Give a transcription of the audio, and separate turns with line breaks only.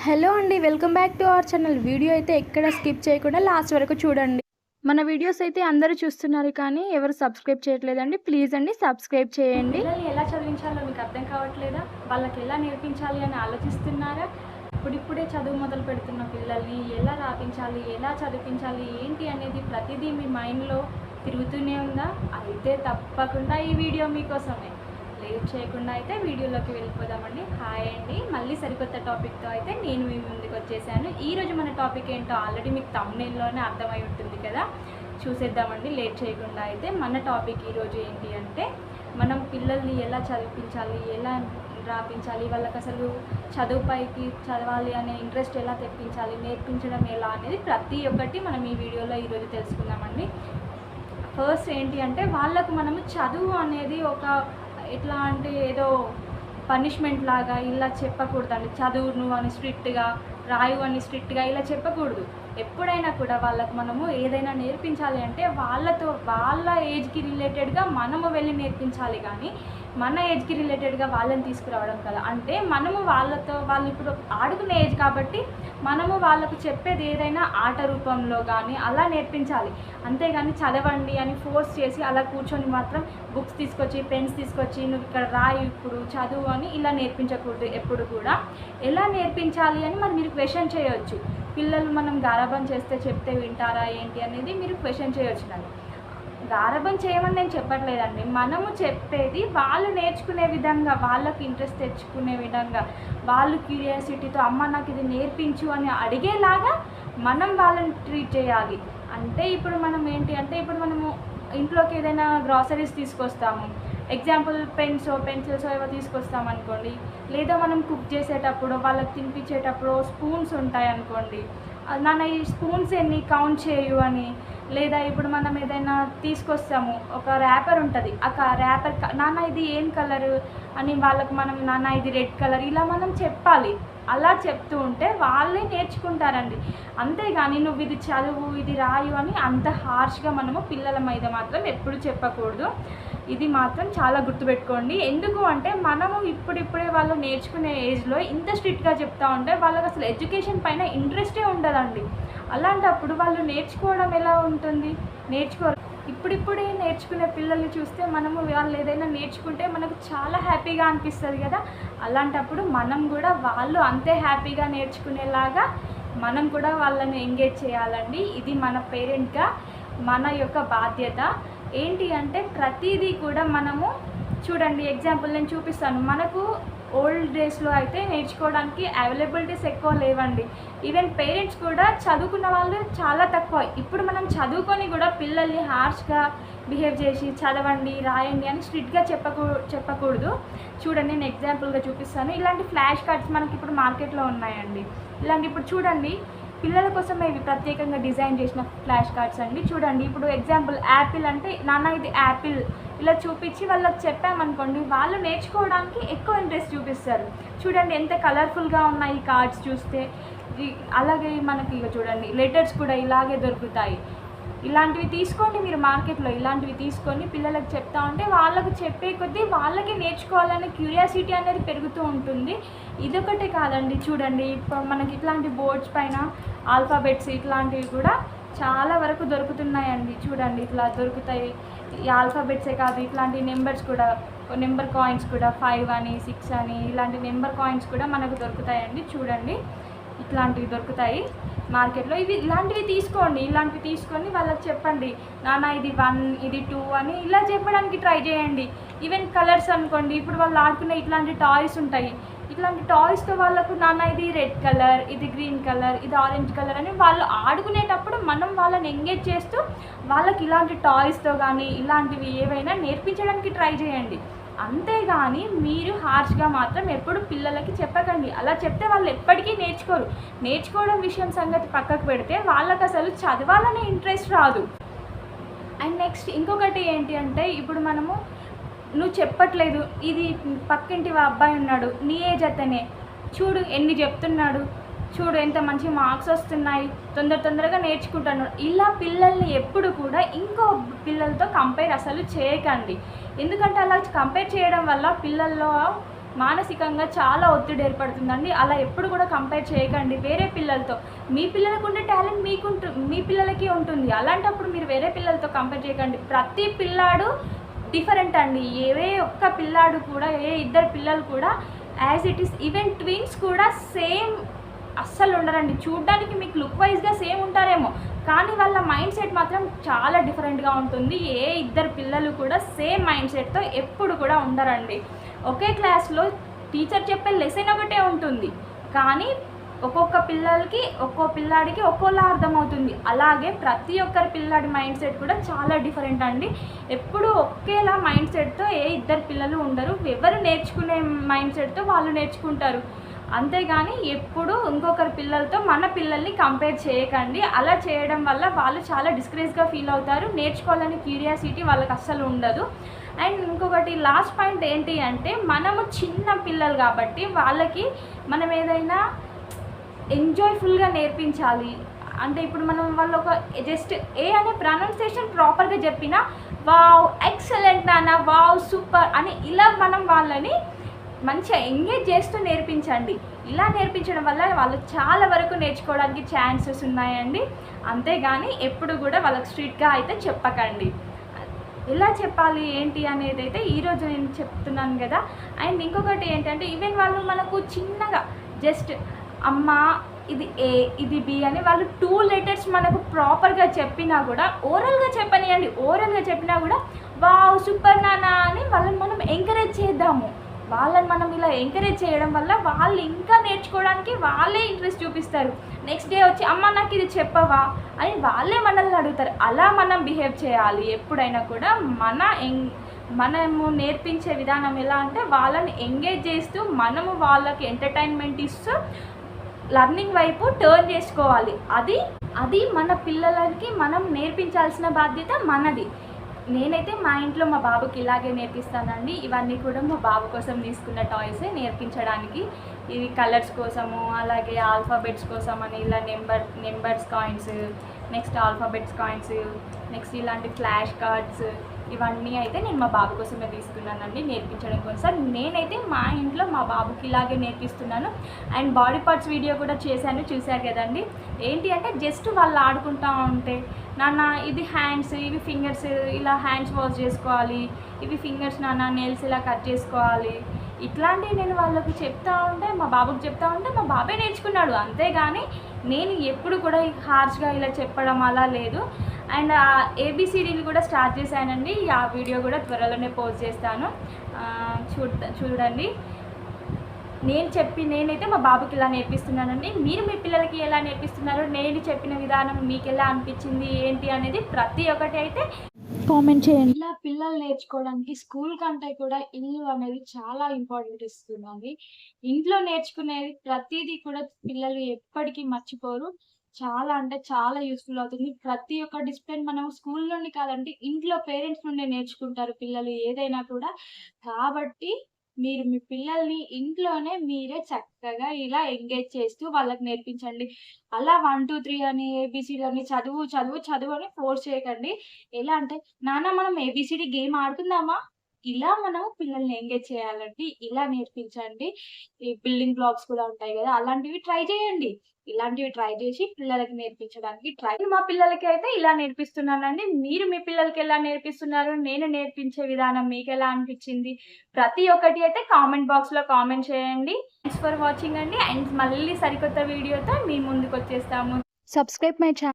Hello అండి, welcome back to our channel. Video అయితే ఎక్కడ స్కిప్ చేయకుండా లాస్ట్ వరకు చూడండి. మన వీడియోస్ అయితే అందరూ చూస్తున్నారు కానీ ఎవరు సబ్స్క్రైబ్ చేయట్లేదండి. ప్లీజ్ అండి సబ్స్క్రైబ్ చేయండి.
పిల్లల్ని ఎలా చదివించాలో మీకు అర్థం కావట్లేదా? వాళ్ళకి ఎలా నేర్పించాలి అని ఆలోచిస్తున్నారా? ఇప్పుడిప్పుడే చదువు మొదలు పెడుతున్న పిల్లల్ని ఎలా రాపించాలి, ఎలా చదివించాలి, ఏంటి అనేది ప్రతిదీ మీ మైండ్లో తిరుగుతూనే ఉందా? అయితే తప్పకుండా ఈ వీడియో మీకోసమే. లేట్ చేయకుండా అయితే వీడియోలోకి వెళ్ళిపోదామండి. హాయ్ అండి, మళ్ళీ సరికొత్త టాపిక్తో అయితే నేను మీ ముందుకు వచ్చేసాను. ఈరోజు మన టాపిక్ ఏంటో ఆల్రెడీ మీకు థంబ్నెయిల్లోనే అర్థమై ఉంటుంది కదా, చూసేద్దామండి. లేట్ చేయకుండా అయితే మన టాపిక్ ఈరోజు ఏంటి అంటే, మనం పిల్లల్ని ఎలా చదివించాలి, ఎలా రాపించాలి, వాళ్ళకి అసలు చదువుపైకి చదవాలి అనే ఇంట్రెస్ట్ ఎలా తెప్పించాలి, నేర్పించడం ఎలా అనేది ప్రతి ఒక్కటి మనం ఈ వీడియోలో ఈరోజు తెలుసుకుందామండి. ఫస్ట్ ఏంటి అంటే, వాళ్ళకు మనము చదువు అనేది ఒక ఎట్లా అంటే ఏదో పనిష్మెంట్ లాగా ఇలా చెప్పకూడదండి. చదువు నువ్వు అని స్ట్రిక్ట్గా, రాయు అని స్ట్రిక్ట్గా ఇలా చెప్పకూడదు. ఎప్పుడైనా కూడా వాళ్ళకు మనము ఏదైనా నేర్పించాలి అంటే వాళ్ళ ఏజ్కి రిలేటెడ్గా మనము వెళ్ళి నేర్పించాలి, కానీ మన ఏజ్కి రిలేటెడ్గా వాళ్ళని తీసుకురావడం కదా. అంటే మనము వాళ్ళు ఇప్పుడు ఆడుకునే ఏజ్ కాబట్టి మనము వాళ్ళకు చెప్పేది ఏదైనా ఆట రూపంలో కానీ అలా నేర్పించాలి. అంతేగాని చదవండి అని ఫోర్స్ చేసి అలా కూర్చొని మాత్రం బుక్స్ తీసుకొచ్చి, పెన్స్ తీసుకొచ్చి నువ్వు ఇక్కడ రాయి, ఇప్పుడు చదువు అని ఇలా నేర్పించకూడదు. ఎప్పుడు కూడా ఎలా నేర్పించాలి అని మరి మీరు క్వశ్చన్ చేయొచ్చు. పిల్లలు మనం గారాబం చేస్తే చెప్తే వింటారా ఏంటి అనేది మీరు క్వశ్చన్ చేయొచ్చు. నన్ను గారాబం చేయమని నేను చెప్పట్లేదండి. మనము చెప్పేది వాళ్ళు నేర్చుకునే విధంగా, వాళ్ళకి ఇంట్రెస్ట్ తెచ్చుకునే విధంగా, వాళ్ళు క్యూరియాసిటీతో అమ్మ నాకు ఇది నేర్పించు అని అడిగేలాగా మనం వాళ్ళని ట్రీట్ చేయాలి. అంటే ఇప్పుడు మనం ఏంటి అంటే, ఇప్పుడు మనము ఇంట్లోకి ఏదైనా గ్రాసరీస్ తీసుకొస్తాము, ఎగ్జాంపుల్ పెన్సిల్స్ ఏవో తీసుకొస్తాం అనుకోండి, లేదా మనం కుక్ చేసేటప్పుడు వాళ్ళకి తినిపించేటప్పుడు స్పూన్స్ ఉంటాయి అనుకోండి, నాన్న ఈ స్పూన్స్ ఎన్ని కౌంట్ చేయు అని. లేదా ఇప్పుడు మనం ఏదైనా తీసుకొస్తాము, ఒక ర్యాపర్ ఉంటుంది, ఆ ర్యాపర్ నాన్న ఇది ఏం కలరు అని వాళ్ళకి మనం నాన్న ఇది రెడ్ కలర్ ఇలా మనం చెప్పాలి. అలా చెప్తూ ఉంటే వాళ్ళే నేర్చుకుంటారండి. అంతేగాని నువ్వు ఇది చదువు, ఇది రాయు అని అంత హార్ష్గా మనము పిల్లల మీద మాత్రం ఎప్పుడు చెప్పకూడదు. ఇది మాత్రం చాలా గుర్తుపెట్టుకోండి. ఎందుకు అంటే మనము ఇప్పుడిప్పుడే వాళ్ళు నేర్చుకునే ఏజ్లో ఇంత స్ట్రిక్ట్గా చెప్తా ఉంటే వాళ్ళకి అసలు ఎడ్యుకేషన్ పైన ఇంట్రెస్టే ఉండదండి. అలాంటప్పుడు వాళ్ళు నేర్చుకోవడం ఎలా ఉంటుంది? నేర్చుకోరు. ఇప్పుడిప్పుడే నేర్చుకునే పిల్లల్ని చూస్తే మనము వాళ్ళు ఏదైనా నేర్చుకుంటే మనకు చాలా హ్యాపీగా అనిపిస్తుంది కదా. అలాంటప్పుడు మనం కూడా వాళ్ళు అంతే హ్యాపీగా నేర్చుకునేలాగా మనం కూడా వాళ్ళని ఎంగేజ్ చేయాలండి. ఇది మన పేరెంట్గా మన యొక్క బాధ్యత. ఏంటి అంటే ప్రతిదీ కూడా మనము చూడండి, ఎగ్జాంపుల్ నేను చూపిస్తాను. మనకు ఓల్డ్ డేస్లో అయితే నేర్చుకోవడానికి అవైలబిలిటీస్ ఎక్కువ లేవండి. ఈవెన్ పేరెంట్స్ కూడా చదువుకున్న వాళ్ళు చాలా తక్కువ. ఇప్పుడు మనం చదువుకొని కూడా పిల్లల్ని హార్ష్గా బిహేవ్ చేసి చదవండి, రాయండి అని స్ట్రిక్ట్గా చెప్పకూడదు. చూడండి, నేను ఎగ్జాంపుల్గా చూపిస్తాను. ఇలాంటి ఫ్లాష్ కార్డ్స్ మనకి ఇప్పుడు మార్కెట్లో ఉన్నాయండి. ఇలాంటి ఇప్పుడు చూడండి, పిల్లల కోసమే ఇవి ప్రత్యేకంగా డిజైన్ చేసిన ఫ్లాష్ కార్డ్స్ అండి. చూడండి, ఇప్పుడు ఎగ్జాంపుల్ యాపిల్ అంటే నాన్న ఇది యాపిల్ ఇలా చూపించి వాళ్ళకి చెప్పామనుకోండి, వాళ్ళు నేర్చుకోవడానికి ఎక్కువ ఇంట్రెస్ట్ చూపిస్తారు. చూడండి ఎంత కలర్ఫుల్గా ఉన్నాయి ఈ కార్డ్స్ చూస్తే. అలాగే మనకి ఇక చూడండి లెటర్స్ కూడా ఇలాగే దొరుకుతాయి. ఇలాంటివి తీసుకోండి మీరు మార్కెట్లో. ఇలాంటివి తీసుకొని పిల్లలకు చెప్తా ఉంటే వాళ్ళకు చెప్పే కొద్దీ వాళ్ళకి నేర్చుకోవాలనే క్యూరియాసిటీ అనేది పెరుగుతూ ఉంటుంది. ఇదొకటే కాదండి, చూడండి ఇప్పుడు మనకి ఇట్లాంటి బోర్డ్స్ పైన ఆల్ఫాబెట్స్ ఇట్లాంటివి కూడా చాలా వరకు దొరుకుతున్నాయండి. చూడండి ఇట్లా దొరుకుతాయి. ఈ ఆల్ఫాబెట్సే కాదు, ఇట్లాంటి నెంబర్స్ కూడా, నెంబర్ కాయిన్స్ కూడా 5 అని 6 అని ఇలాంటి నెంబర్ కాయిన్స్ కూడా మనకు దొరుకుతాయండి. చూడండి ఇట్లాంటివి దొరుకుతాయి మార్కెట్లో. ఇలాంటివి తీసుకోండి. ఇలాంటివి తీసుకొని వాళ్ళకి చెప్పండి, నాన్న ఇది 1 ఇది 2 అని ఇలా చెప్పడానికి ట్రై చేయండి. ఈవెన్ కలర్స్ అనుకోండి, ఇప్పుడు వాళ్ళు ఆడుకునే ఇట్లాంటి టాయ్స్ ఉంటాయి. ఇట్లాంటి టాయ్స్తో వాళ్ళకు నాన్న ఇది రెడ్ కలర్, ఇది గ్రీన్ కలర్, ఇది ఆరెంజ్ కలర్ అని వాళ్ళు ఆడుకునేటప్పుడు మనం వాళ్ళని ఎంగేజ్ చేస్తూ వాళ్ళకి ఇలాంటి టాయ్స్తో కానీ ఇలాంటివి ఏవైనా నేర్పించడానికి ట్రై చేయండి. అంతేగాని మీరు హార్ష్గా మాత్రం ఎప్పుడు పిల్లలకి చెప్పకండి. అలా చెప్తే వాళ్ళు ఎప్పటికీ నేర్చుకోరు. నేర్చుకోవడం విషయం సంగతి పక్కకు పెడితే వాళ్ళకి అసలు చదవాలనే ఇంట్రెస్ట్ రాదు. అండ్ నెక్స్ట్ ఇంకొకటి ఏంటి అంటే, ఇప్పుడు మనము నువ్వు చెప్పట్లేదు, ఇది పక్కింటి అబ్బాయి ఉన్నాడు, నీ ఏజ్ అతనే, చూడు ఎన్ని చెప్తున్నాడు, చూడు ఎంత మంచి మార్క్స్ వస్తున్నాయి, తొందరగా నేర్చుకుంటాను. ఇలా పిల్లల్ని ఎప్పుడు కూడా ఇంకో పిల్లలతో కంపేర్ అసలు చేయకండి. ఎందుకంటే అలా కంపేర్ చేయడం వల్ల పిల్లల్లో మానసికంగా చాలా ఒత్తిడి ఏర్పడుతుందండి. అలా ఎప్పుడు కూడా కంపేర్ చేయకండి వేరే పిల్లలతో. మీ పిల్లలకు ఉండే టాలెంట్ మీ పిల్లలకి ఉంటుంది. అలాంటప్పుడు మీరు వేరే పిల్లలతో కంపేర్ చేయకండి. ప్రతి పిల్లాడు డిఫరెంట్ అండి. ఏ ఒక్క పిల్లాడు కూడా, ఏ ఇద్దరు పిల్లలు కూడా as it is, even twins కూడా సేమ్ అస్సలు ఉండరండి. చూడ్డానికి మీకు లుక్ వైజ్గా సేమ్ ఉంటారేమో, కానీ వాళ్ళ మైండ్ సెట్ మాత్రం చాలా డిఫరెంట్గా ఉంటుంది. ఏ ఇద్దరు పిల్లలు కూడా సేమ్ మైండ్ సెట్తో ఎప్పుడు కూడా ఉండరండి. ఒకే క్లాస్లో టీచర్ చెప్పే లెసన్ ఒకటే ఉంటుంది, కానీ ఒక్కొక్క పిల్లాడికి ఒక్కోలా అర్థమవుతుంది. అలాగే ప్రతి ఒక్కరి పిల్లాడి మైండ్ సెట్ కూడా చాలా డిఫరెంట్ అండి. ఎప్పుడు ఒకేలా మైండ్ సెట్తో ఏ ఇద్దరు పిల్లలు ఉండరు. ఎవరు నేర్చుకునే మైండ్ సెట్తో వాళ్ళు నేర్చుకుంటారు. అంతేగాని ఎప్పుడు ఇంకొకరి పిల్లలతో మన పిల్లల్ని కంపేర్ చేయకండి. అలా చేయడం వల్ల వాళ్ళు చాలా డిస్కరేజ్గా ఫీల్ అవుతారు. నేర్చుకోవాలని క్యూరియాసిటీ వాళ్ళకి అస్సలు ఉండదు. అండ్ ఇంకొకటి లాస్ట్ పాయింట్ ఏంటి అంటే, మనము చిన్న పిల్లలు కాబట్టి వాళ్ళకి మనం ఏదైనా ఎంజాయ్ఫుల్గా నేర్పించాలి. అంటే ఇప్పుడు మనం వాళ్ళు ఒక జస్ట్ ఏ అనే ప్రొనౌన్సియేషన్ ప్రాపర్గా చెప్పినా వావ్ ఎక్సలెంట్ నాన్న, వావ్ సూపర్ అని ఇలా మనం వాళ్ళని మంచిగా ఎంగేజ్ చేస్తూ నేర్పించండి. ఇలా నేర్పించడం వల్ల వాళ్ళు చాలా వరకు నేర్చుకోవడానికి ఛాన్సెస్ ఉన్నాయండి. అంతేగాని ఎప్పుడు కూడా వాళ్ళకి స్ట్రిక్ట్గా అయితే చెప్పకండి. ఎలా చెప్పాలి ఏంటి అనేది అయితే ఈరోజు నేను చెప్తున్నాను కదా. అండ్ ఇంకొకటి ఏంటంటే, ఈవెన్ వాళ్ళు మనకు చిన్నగా జస్ట్ అమ్మ ఇది ఏ ఇది బి అని వాళ్ళు 2 లెటర్స్ మనకు ప్రాపర్గా చెప్పినా కూడా, ఓరల్గా చెప్పినా కూడా వావ్ సూపర్ నాన్న అని వాళ్ళని మనం ఎంకరేజ్ చేద్దాము. వాళ్ళని మనం ఇలా ఎంకరేజ్ చేయడం వల్ల వాళ్ళు ఇంకా నేర్చుకోవడానికి వాళ్ళే ఇంట్రెస్ట్ చూపిస్తారు. నెక్స్ట్ డే వచ్చి అమ్మ నాకు ఇది చెప్పవా అని వాళ్ళే మనల్ని అడుగుతారు. అలా మనం బిహేవ్ చేయాలి. ఎప్పుడైనా కూడా మనము నేర్పించే విధానం ఎలా అంటే, వాళ్ళని ఎంగేజ్ చేస్తూ మనము వాళ్ళకి ఎంటర్టైన్మెంట్ ఇస్తూ లర్నింగ్ వైపు టర్న్ చేసుకోవాలి. అది మన పిల్లలకి మనం నేర్పించాల్సిన బాధ్యత మనది. నేనైతే మా ఇంట్లో మా బాబుకి ఇలాగే నేర్పిస్తానండి. ఇవన్నీ కూడా మా బాబు కోసం తీసుకున్న టాయ్సే నేర్పించడానికి. ఇవి కలర్స్ కోసము, అలాగే ఆల్ఫాబెట్స్ కోసం అని ఇలా numbers coins, next alphabets coins, next ఇలాంటి ఫ్లాష్ కార్డ్స్, ఇవన్నీ అయితే నేను మా బాబు కోసమే తీసుకున్నానండి నేర్పించడం కోసం. నేనైతే మా ఇంట్లో మా బాబుకి ఇలాగే నేర్పిస్తున్నాను. అండ్ బాడీ పార్ట్స్ వీడియో కూడా చూశారు కదండి. ఏంటి అంటే, జస్ట్ వాళ్ళు ఆడుకుంటూ ఉంటే నాన్న ఇది హ్యాండ్స్, ఇవి ఫింగర్స్, ఇలా హ్యాండ్స్ వాష్ చేసుకోవాలి, ఇవి ఫింగర్స్ నాన్న, నెయిల్స్ ఇలా కట్ చేసుకోవాలి, ఇట్లాంటివి నేను వాళ్ళకి మా బాబుకి చెప్తా ఉంటే మా బాబే నేర్చుకున్నాడు. అంతేగాని నేను ఎప్పుడు కూడా హార్ష్గా ఇలా చెప్పడం అలా లేదు. అండ్ ఏబిసిడీలు కూడా స్టార్ట్ చేశానండి. ఆ వీడియో కూడా త్వరలోనే పోస్ట్ చేస్తాను, చూడండి. నేనైతే మా బాబుకి ఇలా నేర్పిస్తున్నానండి. మీరు మీ పిల్లలకి ఎలా నేర్పిస్తున్నారు, నేను చెప్పిన విధానం మీకు ఎలా అనిపించింది ఏంటి అనేది ప్రతి ఒక్కటి అయితే
కామెంట్ చేయండి.
ఇలా పిల్లలు నేర్చుకోవడానికి స్కూల్ కంటే కూడా ఇల్లు అనేది చాలా ఇంపార్టెంట్ ఇస్తుందండి. ఇంట్లో నేర్చుకునేది ప్రతిదీ కూడా పిల్లలు ఎప్పటికీ మర్చిపోరు. చాలా అంటే చాలా యూస్ఫుల్ అవుతుంది. ప్రతి ఒక్క డిసిప్లిన్ మనం స్కూల్ నుండి కాదండి, ఇంట్లో పేరెంట్స్ నుండి నేర్చుకుంటారు పిల్లలు ఏదైనా కూడా. కాబట్టి మీరు మీ పిల్లల్ని ఇంట్లోనే మీరే చక్కగా ఇలా ఎంగేజ్ చేస్తూ వాళ్ళకి నేర్పించండి. అలా 1, 2, 3 అని ఏబిసిడి అని చదువు అని ఫోర్స్ చేయకండి. ఎలా అంటే, నాన్న మనం ఏబిసిడి గేమ్ ఆడుకుందామా? ఇలా మనం పిల్లల్ని ఎంగేజ్ చేయాలండి. ఇలా నేర్పించండి. ఈ బిల్డింగ్ బ్లాక్స్ కూడా ఉంటాయి కదా, అలాంటివి ట్రై చేయండి. ఇలాంటివి ట్రై చేసి పిల్లలకి నేర్పించడానికి మా పిల్లలకి అయితే ఇలా నేర్పిస్తున్నానండి. మీరు మీ పిల్లలకి ఎలా నేర్పిస్తున్నారు, నేను నేర్పించే విధానం మీకు ఎలా అనిపించింది, ప్రతి ఒక్కటి అయితే కామెంట్ బాక్స్లో కామెంట్ చేయండి. థ్యాంక్స్ ఫర్ వాచింగ్ అండి. అండ్ మళ్ళీ సరికొత్త వీడియోతో మీ ముందుకు వచ్చేస్తాము.
Subscribe my channel.